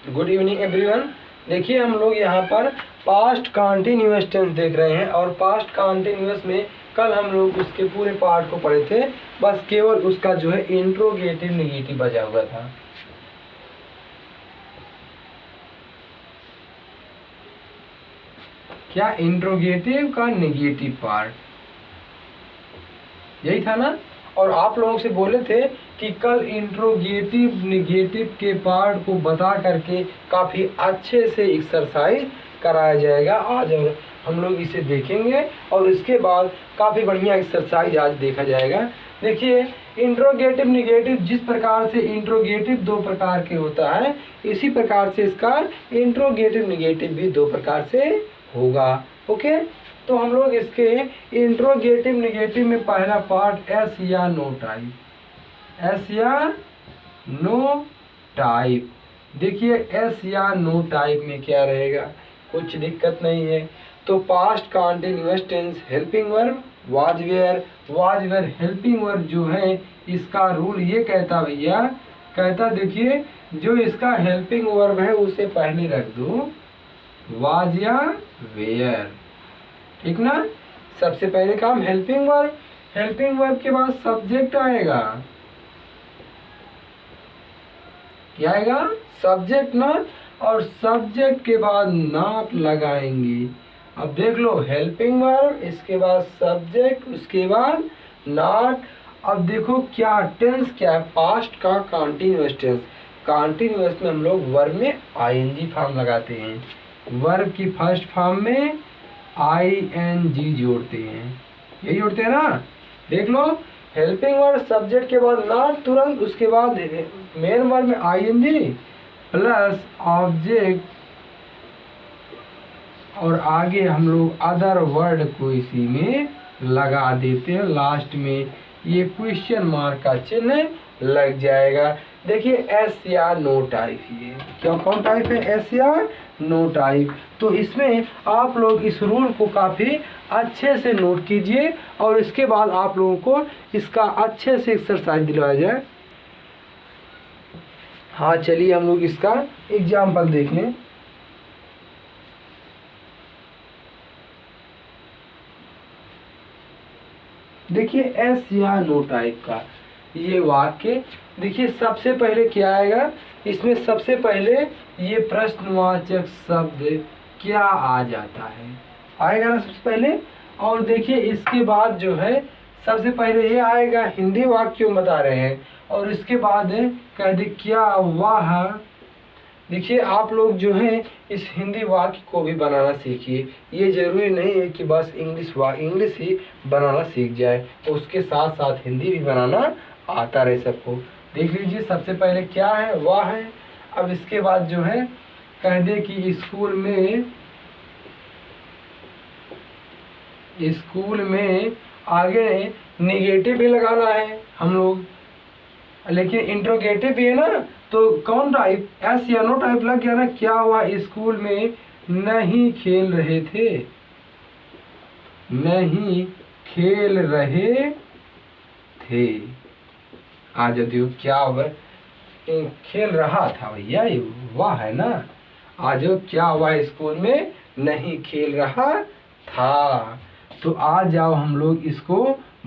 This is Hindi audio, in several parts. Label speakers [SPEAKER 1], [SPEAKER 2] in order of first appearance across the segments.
[SPEAKER 1] Good evening everyone. देखिए हम लोग यहाँ पर पास्ट कंटिन्यूअस टेंस देख रहे हैं और पास्ट कंटिन्यूअस में कल हम लोग उसके पूरे पार्ट को पढ़े थे, बस केवल उसका जो है इंट्रोगेटिव नेगेटिव बचा हुआ था। क्या इंट्रोगेटिव का नेगेटिव पार्ट यही था ना। और आप लोगों से बोले थे कि कल इंट्रोगेटिव नेगेटिव के पार्ट को बता करके काफ़ी अच्छे से एक्सरसाइज कराया जाएगा। आज हम लोग इसे देखेंगे और इसके बाद काफ़ी बढ़िया एक्सरसाइज आज देखा जाएगा। देखिए इंट्रोगेटिव नेगेटिव, जिस प्रकार से इंट्रोगेटिव दो प्रकार के होता है, इसी प्रकार से इसका इंट्रोगेटिव नेगेटिव भी दो प्रकार से होगा। ओके, तो हम लोग इसके इंट्रोगेटिव नेगेटिव में पहला पार्ट एस या नो टाइप, एस या नो टाइप। देखिए एस या नो टाइप में क्या रहेगा, कुछ दिक्कत नहीं है। तो past continuous tense helping verb was were helping verb जो है, इसका रूल ये कहता भैया, कहता देखिए जो इसका हेल्पिंग वर्ब है उसे पहले रख दो वाज या वेयर, ठीक ना। सबसे पहले काम हेल्पिंग वर्ब, हेल्पिंग वर्ब के बाद सब्जेक्ट आएगा, क्या आएगा, सब्जेक्ट नॉट, और सब्जेक्ट के बाद नॉट लगाएंगे। अब देख लो हेल्पिंग वर्ब, इसके बाद सब्जेक्ट, उसके बाद नॉट। अब देखो क्या टेंस, क्या पास्ट का कंटिन्यूअस टेंस। कंटिन्यूअस में हम लोग वर्ब में आईएनजी फॉर्म लगाते हैं, वर्ब की फर्स्ट फॉर्म में आईएनजी जोड़ते हैं, यही जोड़ते हैं ना। देख लो हेल्पिंग वर्ब सब्जेक्ट के बाद नॉट तुरंत, उसके बाद मेन वर्ब में आईएनजी प्लस ऑब्जेक्ट, और आगे हम लोग अदर वर्ड को इसी में लगा देते हैं। लास्ट में ये क्वेश्चन मार्क का चिन्ह लग जाएगा। देखिए एस या नो टाइप, ये क्या कौन टाइप है, एस या नो टाइप। तो इसमें आप लोग इस रूल को काफ़ी अच्छे से नोट कीजिए और इसके बाद आप लोगों को इसका अच्छे से एक्सरसाइज दिलवाया जाए। हाँ चलिए हम लोग इसका एग्जाम्पल देख लें। देखिए एस या नो टाइप का ये वाक्य, देखिए सबसे पहले क्या आएगा, इसमें सबसे पहले ये प्रश्नवाचक शब्द क्या आ जाता है, आएगा ना सबसे पहले। और देखिए इसके बाद जो है सबसे पहले ये आएगा, हिंदी वाक्य क्यों बता रहे हैं, और इसके बाद कह दे क्या वाह। देखिए आप लोग जो है इस हिंदी वाक्य को भी बनाना सीखिए, ये जरूरी नहीं है कि बस इंग्लिश ही बनाना सीख जाए, उसके साथ साथ हिंदी भी बनाना आता रहे सबको। देख लीजिए सबसे पहले क्या है, वाह है। अब इसके बाद जो है कह दे कि स्कूल में आगे निगेटिव भी लगाना है हम लोग, लेकिन इंट्रोगेटिव भी है ना, तो कौन टाइप, एस या नो टाइप लग गया ना। क्या हुआ, स्कूल में नहीं खेल रहे थे, नहीं खेल रहे थे। आज देखो क्या हुआ, खेल रहा था भैया, ये वाह है ना। आज क्या हुआ, स्कूल में नहीं खेल रहा था। तो आ जाओ हम लोग इसको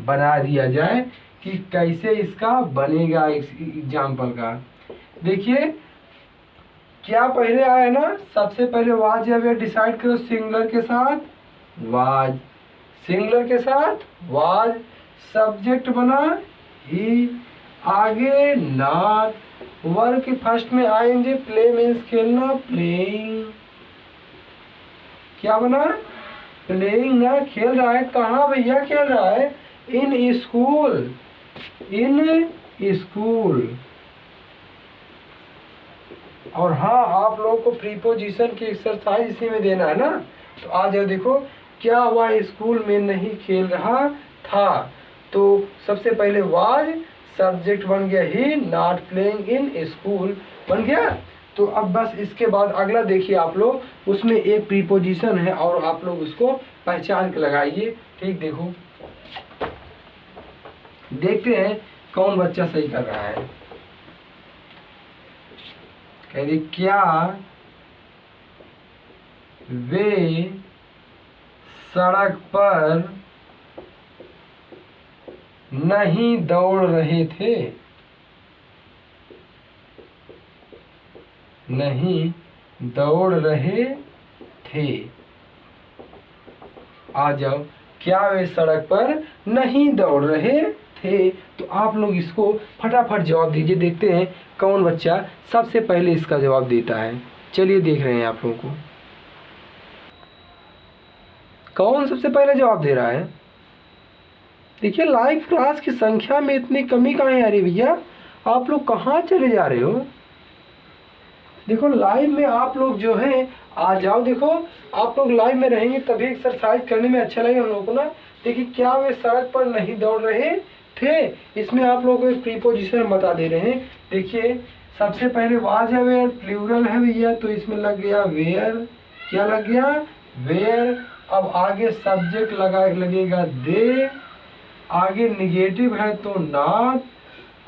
[SPEAKER 1] बना दिया जाए कि कैसे इसका बनेगा एग्जाम्पल का। देखिए क्या पहले आया ना, सबसे पहले वाज या वेयर डिसाइड करो, सिंगुलर के साथ वाज, सिंगुलर के साथ वाज, सब्जेक्ट बना ही, आगे नॉट, वर्ब के फर्स्ट में आएंगे, प्ले मीन्स खेलना, प्लेइंग, क्या बना, प्लेइंग ना, खेल रहा है। कहाँ भैया खेल रहा है, इन स्कूल, इन स्कूल। और हाँ आप लोगों को प्रीपोजिशन की एक्सरसाइज इसी में देना है ना। तो आ जाओ देखो क्या हुआ, स्कूल में नहीं खेल रहा था, तो सबसे पहले वाज, सब्जेक्ट बन गया ही, नॉट प्लेइंग इन स्कूल बन गया। तो अब बस इसके बाद अगला देखिए आप लोग, उसमें एक प्रीपोजिशन है और आप लोग उसको पहचान के लगाइए। ठीक, देखो देखते हैं कौन बच्चा सही कर रहा है। यदि क्या वे सड़क पर नहीं दौड़ रहे थे, नहीं दौड़ रहे थे। आ जाओ, क्या वे सड़क पर नहीं दौड़ रहे थे। तो आप लोग इसको फटाफट जवाब दीजिए, देखते हैं कौन बच्चा सबसे पहले इसका जवाब देता है। चलिए देख रहे हैं आप लोगों को कौन सबसे पहले जवाब दे रहा है। देखिए लाइव क्लास की संख्या में इतनी कमी कहाँ आ रही भैया, आप लोग कहाँ चले जा रहे हो। देखो लाइव में आप लोग जो है आ जाओ, देखो आप लोग लाइव में रहेंगे तभी एक्सरसाइज करने में अच्छा लगेगा हम लोगों को ना। देखिए क्या वे सड़क पर नहीं दौड़ रहे थे, इसमें आप लोगों को एक प्रीपोजिशन बता दे रहे हैं। देखिए सबसे पहले वाज है वेयर, प्लूरल है भैया, तो इसमें लग गया वेयर। क्या लग गया, वेयर। अब आगे सब्जेक्ट लगेगा दे, आगे निगेटिव है तो नॉट।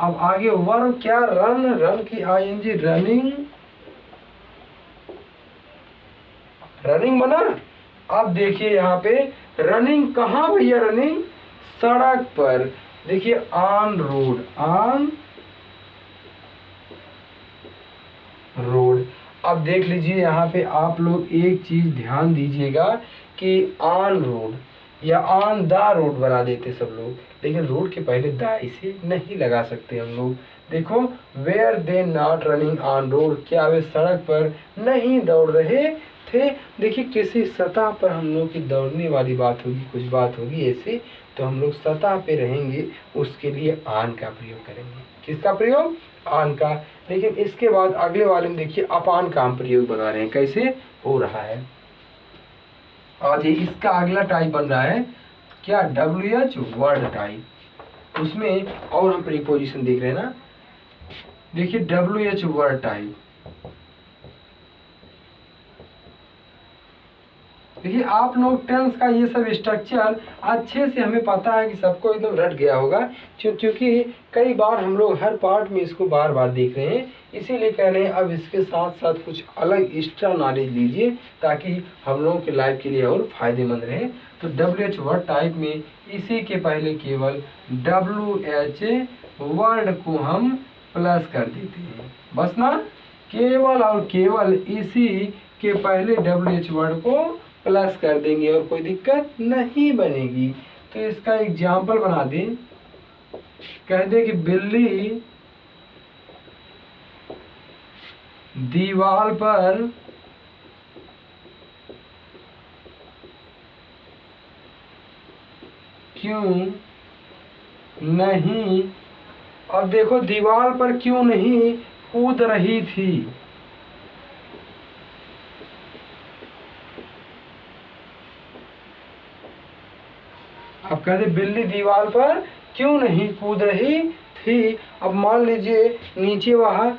[SPEAKER 1] अब आगे वर्ब क्या, रन, रन की आईएनजी रनिंग, रनिंग बना। अब देखिए यहाँ पे रनिंग कहाँ भैया, रनिंग सड़क पर। देखिए ऑन रोड, ऑन रोड। अब देख लीजिए यहाँ पे आप लोग एक चीज ध्यान दीजिएगा कि ऑन रोड या ऑन द रोड बना देते सब लोग, लेकिन रोड के पहले द इसे नहीं लगा सकते हम लोग। देखो were they not running on road, क्या वे सड़क पर नहीं दौड़ रहे थे। देखिए किसी सतह पर हम लोग की दौड़ने वाली बात होगी, कुछ बात होगी ऐसे, तो हम लोग सतह पे रहेंगे, उसके लिए ऑन का प्रयोग करेंगे। किसका प्रयोग, ऑन का। लेकिन इसके बाद अगले वाले में देखिए अपान का हम प्रयोग बना रहे हैं, कैसे हो रहा है। आज इसका अगला टाइप बन रहा है क्या, WH वर्ड टाइप। उसमें और हम प्रीपोजिशन देख रहे हैं ना। देखिए WH वर्ड टाइप, देखिए आप लोग टेंस का ये सब स्ट्रक्चर अच्छे से हमें पता है कि सबको एकदम रट गया होगा, क्योंकि कई बार हम लोग हर पार्ट में इसको बार बार देख रहे हैं, इसीलिए कह रहे हैं अब इसके साथ साथ कुछ अलग एक्स्ट्रा नॉलेज लीजिए ताकि हम लोगों के लाइफ के लिए और फायदेमंद रहे। तो WH वर्ड टाइप में इसी के पहले केवल WH वर्ड को हम प्लस कर देते हैं, बस ना, केवल और केवल इसी के पहले WH वर्ड को प्लस कर देंगे और कोई दिक्कत नहीं बनेगी। तो इसका एग्जाम्पल बना दें, कह दे कि बिल्ली दीवार पर क्यों नहीं, अब देखो दीवार पर क्यों नहीं कूद रही थी। अब कहते बिल्ली दीवार पर क्यों नहीं कूद रही थी। अब मान लीजिए नीचे वहाँ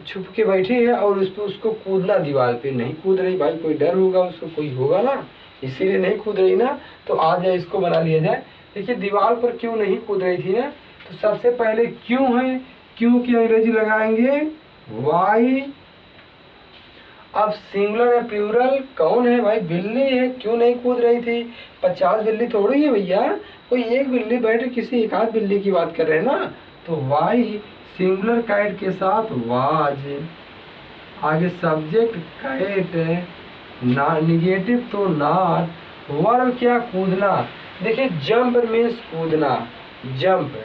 [SPEAKER 1] छुप के बैठी है और उसको कूदना, दीवार पे नहीं कूद रही, भाई कोई डर होगा उसको, कोई होगा ना, इसीलिए नहीं कूद रही ना। तो आ जाए इसको बना लिया जाए। देखिए दीवार पर क्यों नहीं कूद रही थी ना, तो सबसे पहले क्यों है, क्यों की अंग्रेजी लगाएंगे वाई। अब सिंगुलर है प्लूरल, कौन है भाई, बिल्ली है, क्यों नहीं कूद रही थी। 50 बिल्ली थोड़ी है भैया, कोई एक बिल्ली बैठे, किसी एक आध बिल्ली की बात कर रहे हैं ना। तो वाई सिंगुलर कैट के साथ वाज, आगे सब्जेक्ट कैट, ना निगेटिव तो नॉट, वर्ब क्या कूदना। देखिए जंप मीन्स कूदना, जंप,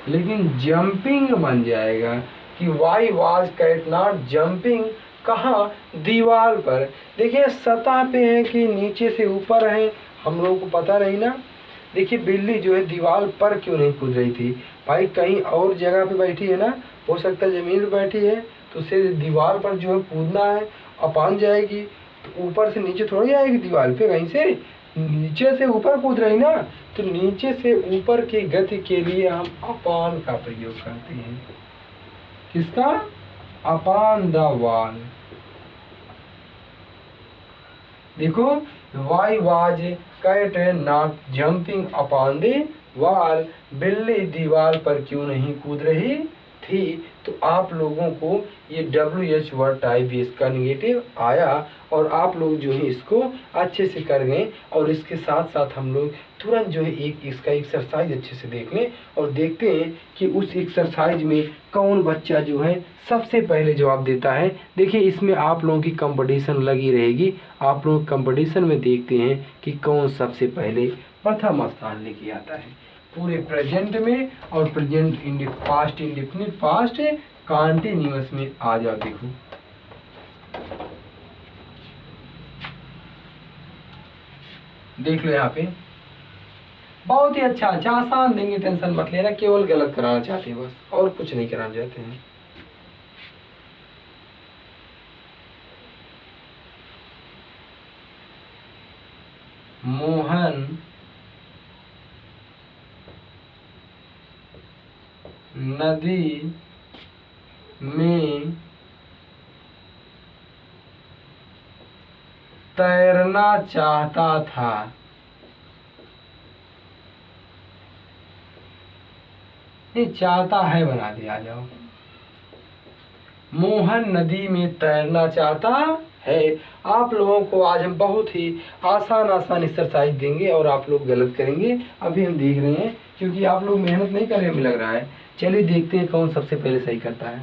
[SPEAKER 1] लेकिन जंपिंग बन जाएगा कि why was cat not jumping, कहाँ, दीवार पर। देखिए सतह पे है कि नीचे से ऊपर है, हम लोगों को पता नहीं ना। देखिए बिल्ली जो है दीवार पर क्यों नहीं कूद रही थी, भाई कहीं और जगह पे बैठी है ना, हो सकता है जमीन पे बैठी है, तो उसे दीवार पर जो है कूदना है, अपान जाएगी, तो ऊपर से नीचे थोड़ी आएगी दीवार पे, कहीं से नीचे से ऊपर कूद रही ना। तो नीचे से ऊपर की गति के लिए हम अपान का प्रयोग करते हैं, किसका, अपॉन द वॉल। देखो why was cat not jumping upon the wall, बिल्ली दीवार पर क्यों नहीं कूद रही थी। तो आप लोगों को ये WH वर्ड टाइप भी इसका निगेटिव आया और आप लोग जो है इसको अच्छे से कर गए। और इसके साथ साथ हम लोग तुरंत जो है एक इसका एक्सरसाइज अच्छे से देख लें और देखते हैं कि उस एक्सरसाइज में कौन बच्चा जो है सबसे पहले जवाब देता है। देखिए इसमें आप लोगों की कंपटीशन लगी रहेगी। आप लोग कंपटीशन में देखते हैं कि कौन सबसे पहले प्रथम स्थान लेके आता है पूरे प्रेजेंट में और present past indefinite past continuous में। आ जाओ देखो देख लो यहाँ पे बहुत ही अच्छा आसान देंगे, टेंशन मत लेना, केवल गलत कराना चाहते हैं बस, और कुछ नहीं कराना चाहते हैं। मोहन नदी में तैरना चाहता था। ये चाहता है बना दिया। आ जाओ, मोहन नदी में तैरना चाहता है। आप लोगों को आज हम बहुत ही आसान एक्सरसाइज देंगे और आप लोग गलत करेंगे, अभी हम देख रहे हैं, क्योंकि आप लोग मेहनत नहीं कर रहे हमें लग रहा है। चलिए देखते हैं कौन सबसे पहले सही करता है।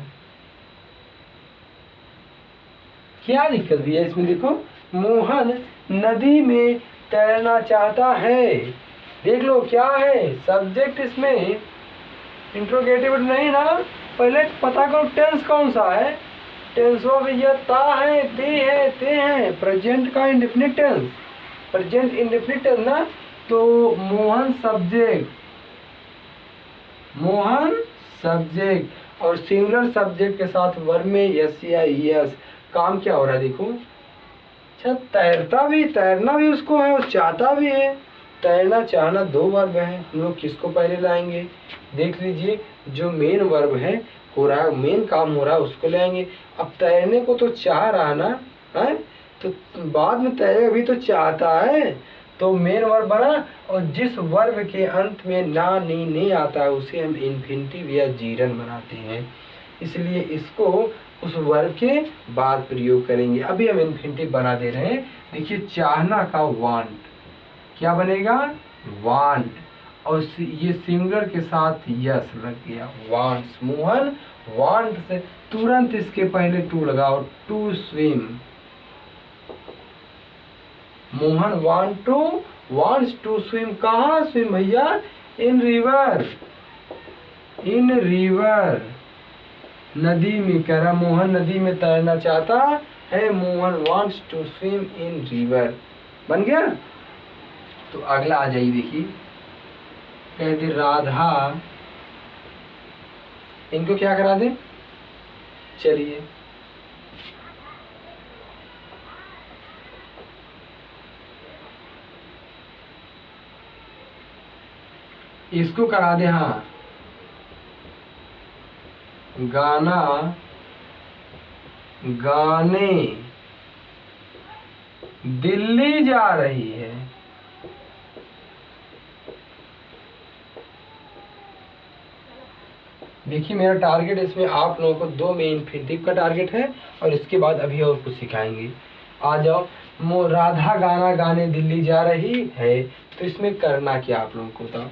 [SPEAKER 1] क्या दिक्कत भी है इसमें, देखो मोहन नदी में तैरना चाहता है। देख लो क्या है सब्जेक्ट, इसमें इंट्रोगेटिव नहीं ना, पहले पता करो टेंस कौन सा है। टेंस वो भैया ता है, ते है, प्रेजेंट का indefinite tense, present indefinite tense ना। तो मोहन सब्जेक्ट और सिंगुलर सब्जेक्ट के साथ वर्ब में यस या यस। काम क्या हो रहा है देखो, अच्छा तैरना भी उसको है और चाहता भी है। तैरना चाहना दो वर्ब है, हम लोग किसको पहले लाएंगे देख लीजिए। जो मेन वर्ब है हो रहा है, मेन काम हो रहा है, उसको लाएंगे। अब तैरने को तो चाह रहा ना है, तो बाद में तैरे भी तो चाहता है, तो मेन वर्ब बना। और जिस वर्ब के अंत में ना नी ने आता है उसे हम इन्फिनिटिव या जीरन बनाते हैं, इसलिए इसको उस वर्ब के बाद प्रयोग करेंगे। अभी हम इन्फिनिटिव बना दे रहे हैं। देखिए चाहना का वांट क्या बनेगा, वांट, और ये सिंगुलर के साथ यस लग गया, वांट्स। मोहन वांट से तुरंत इसके पहले टू लगाओ, to swim. Mohan wants to swim. कहाँ स्विम भैया, इन रिवर, नदी में। कह रहा मोहन नदी में तैरना चाहता है, Mohan wants to swim in river. बन गया। तो अगला आ जाइए, देखिए कह दे राधा, इनको क्या करा दे, चलिए इसको करा दे, हाँ गाना गाने दिल्ली जा रही है। देखिए मेरा टारगेट इसमें आप लोगों को दो में इन्फिनिटिव का टारगेट है और इसके बाद अभी और कुछ सिखाएंगे। आ जाओ, राधा गाना गाने दिल्ली जा रही है, तो इसमें करना क्या आप लोगों को था।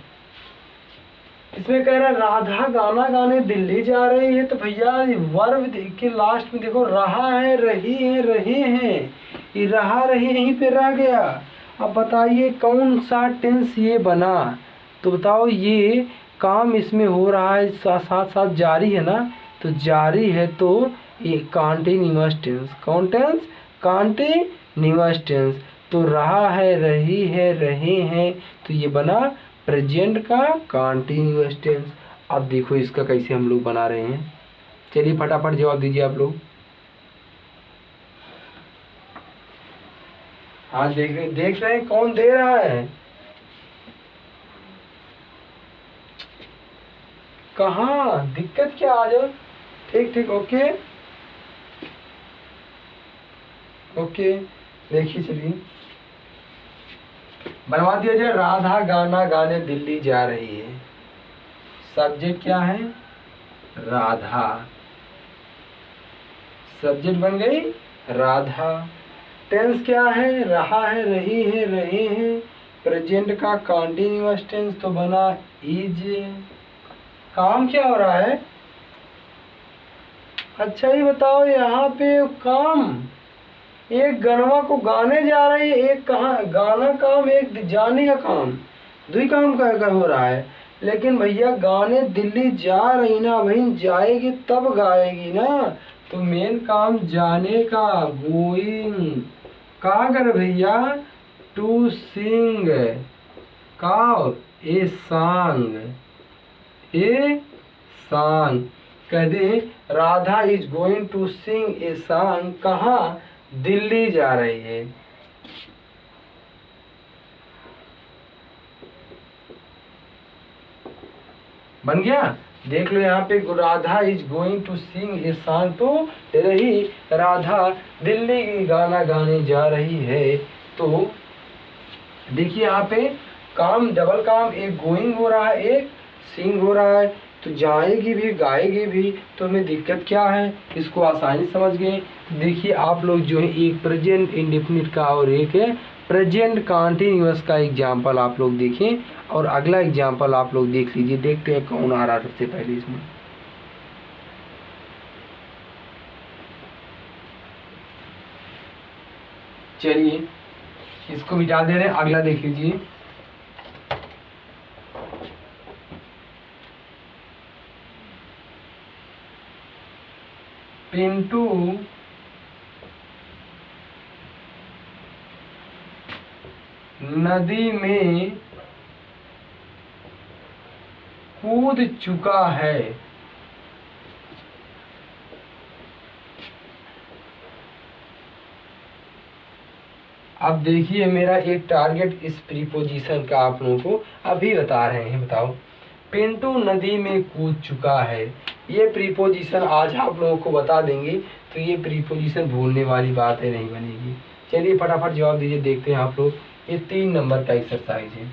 [SPEAKER 1] इसमें कह रहा है राधा गाना गाने दिल्ली जा रही है, तो भैया वर्ब के लास्ट में देखो रहा है, रही है, रहे हैं, ये रहा रही यहीं पे रह गया। अब बताइए कौन सा टेंस ये बना, तो बताओ ये काम इसमें हो रहा है, साथ साथ जारी है ना, तो जारी है, तो ये कंटीन्यूअस टेंस। कौन टेंस, कंटीन्यूअस टेंस। तो रहा है, रही है, रहे हैं, तो ये बना प्रेजेंट का कंटीन्यूअस टेंस। अब देखो इसका कैसे हम लोग बना रहे हैं, चलिए फटाफट जवाब दीजिए आप लोग। हाँ देख रहे हैं कौन दे रहा है, कहाँ दिक्कत क्या, आ जाओ। ठीक ओके देखिए चलिए बनवा दिया जाए। राधा गाना गाने दिल्ली जा रही है। सब्जेक्ट क्या है? राधा। सब्जेक्ट बन गई राधा। टेंस क्या है? रहा है, रही है, रहे हैं। प्रेजेंट का कंटीन्यूअस टेंस तो बना इज। काम क्या हो रहा है? अच्छा ये बताओ, यहाँ पे काम, एक गनवा को गाने जा रही है, एक कहाँ गाना काम, एक जाने का काम, दो ही काम का हो रहा है। लेकिन भैया गाने दिल्ली जा रही ना, वहीं जाएगी तब गाएगी ना, तो मेन काम जाने का, गोइंग। कहाँ कर भैया? टू सिंग का ए सॉन्ग, ए सॉन्ग। कह दे Radha is going to sing a song. कहाँ? दिल्ली जा रही है। बन गया? देख लो यहाँ पे, Radha is going to sing a song, तो रही राधा दिल्ली गाना गाने जा रही है। तो देखिए यहाँ पे काम, डबल काम, एक गोइंग हो रहा है, एक सिंग हो रहा है, तो जाएगी भी गाएगी भी, तो हमें दिक्कत क्या है? इसको आसानी समझ गए। देखिए आप लोग जो है, एक प्रेजेंट इंडेफिनिट का और एक है प्रेजेंट कंटीन्यूअस का एग्जाम्पल आप लोग देखें, और अगला एग्जाम्पल आप लोग देख लीजिए। देखते हैं कौन आ रहा है सबसे पहले इसमें। चलिए इसको मिटा दे रहे हैं, अगला देख लीजिए। पिंटू नदी में कूद चुका है। अब देखिए मेरा एक टारगेट इस प्रीपोजिशन का आप लोगों को अभी बता रहे हैं। बताओ, पिंटू नदी में कूद चुका है, ये प्रीपोजिशन आज आप लोगों को बता देंगे, तो ये प्रीपोजिशन भूलने वाली बात है, नहीं बनेगी। चलिए फटाफट जवाब दीजिए, देखते हैं आप लोग। ये 3 नंबर का एक्सरसाइज है,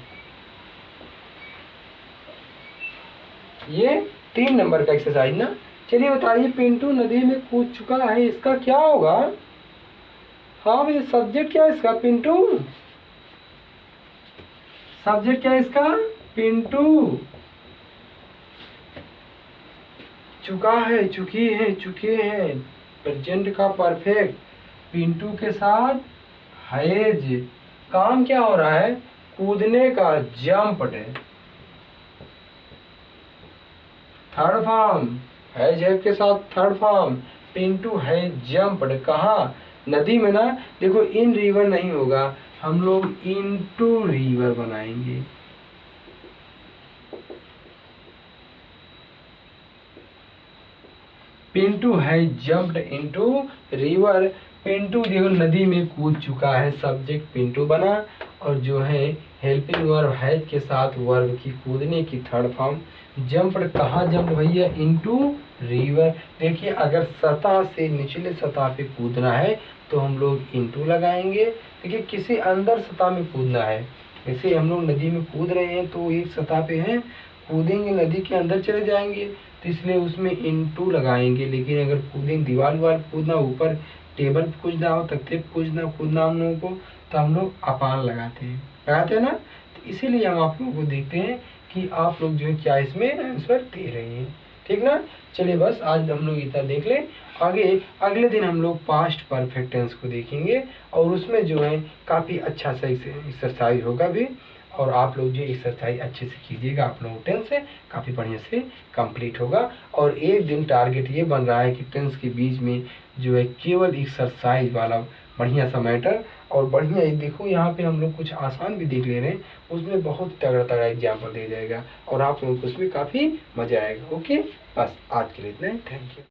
[SPEAKER 1] ये 3 नंबर का एक्सरसाइज ना। चलिए बताइए, पिंटू नदी में कूद चुका है, इसका क्या होगा? हाँ भाई, सब्जेक्ट क्या है इसका? पिंटू। सब्जेक्ट क्या है इसका? पिंटू। चुका है, चुकी है, चुके हैं, प्रेजेंट का परफेक्ट, पिंटू के साथ हैज। काम क्या हो रहा है? कूदने का, जंप्ड। थर्ड फॉर्म, हैज के साथ थर्ड फॉर्म, पिंटू है जंप्ड। कहाँ? नदी में ना। देखो इन रिवर नहीं होगा, हम लोग इनटू रिवर बनाएंगे। पिंटू है जंप्ड इनटू रिवर। पिंटू देखो नदी में कूद चुका है, सब्जेक्ट पिंटू बना, और जो है हेल्पिंग वर्ब हैज के साथ वर्ब की कूदने की थर्ड फॉर्म। जंप्ड कहाँ जंप्ड भैया? Into river. देखिए अगर सतह से निचले सतह पे कूदना है तो हम लोग इनटू लगाएंगे। देखिए किसी अंदर सतह में कूदना है, जैसे हम लोग नदी में कूद रहे हैं तो एक सतह पे हैं, कूदेंगे नदी के अंदर चले जाएंगे, तो इसलिए उसमें इनटू लगाएंगे। लेकिन अगर कूदेंगे दीवार कूदना, ऊपर टेबल पे कूदना हो, तख्ते पे कूदना हम लोगों को, तो हम लोग अपान लगाते हैं ना। तो इसीलिए हम आप लोगों को देखते हैं कि आप लोग जो है क्या इसमें आंसर दे रहे हैं, ठीक ना। चलिए बस आज हम लोग इतना देख लें, आगे अगले दिन हम लोग पास्ट परफेक्ट टेंस को देखेंगे, और उसमें जो है काफ़ी अच्छा सा एक्सरसाइज होगा भी, और आप लोग जो एक्सरसाइज अच्छे से कीजिएगा, आप लोगों टेंस से काफ़ी बढ़िया से कंप्लीट होगा। और एक दिन टारगेट ये बन रहा है कि टेंस के बीच में जो है केवल एक्सरसाइज वाला बढ़िया सा मैटर, और बढ़िया ही देखो यहाँ पे हम लोग कुछ आसान भी देख ले रहे हैं, उसमें बहुत तगड़ा तगड़ा एग्जाम्पल दे जाएगा, और आप लोगों को उसमें काफ़ी मजा आएगा। ओके, बस आज के लिए इतना ही, थैंक यू।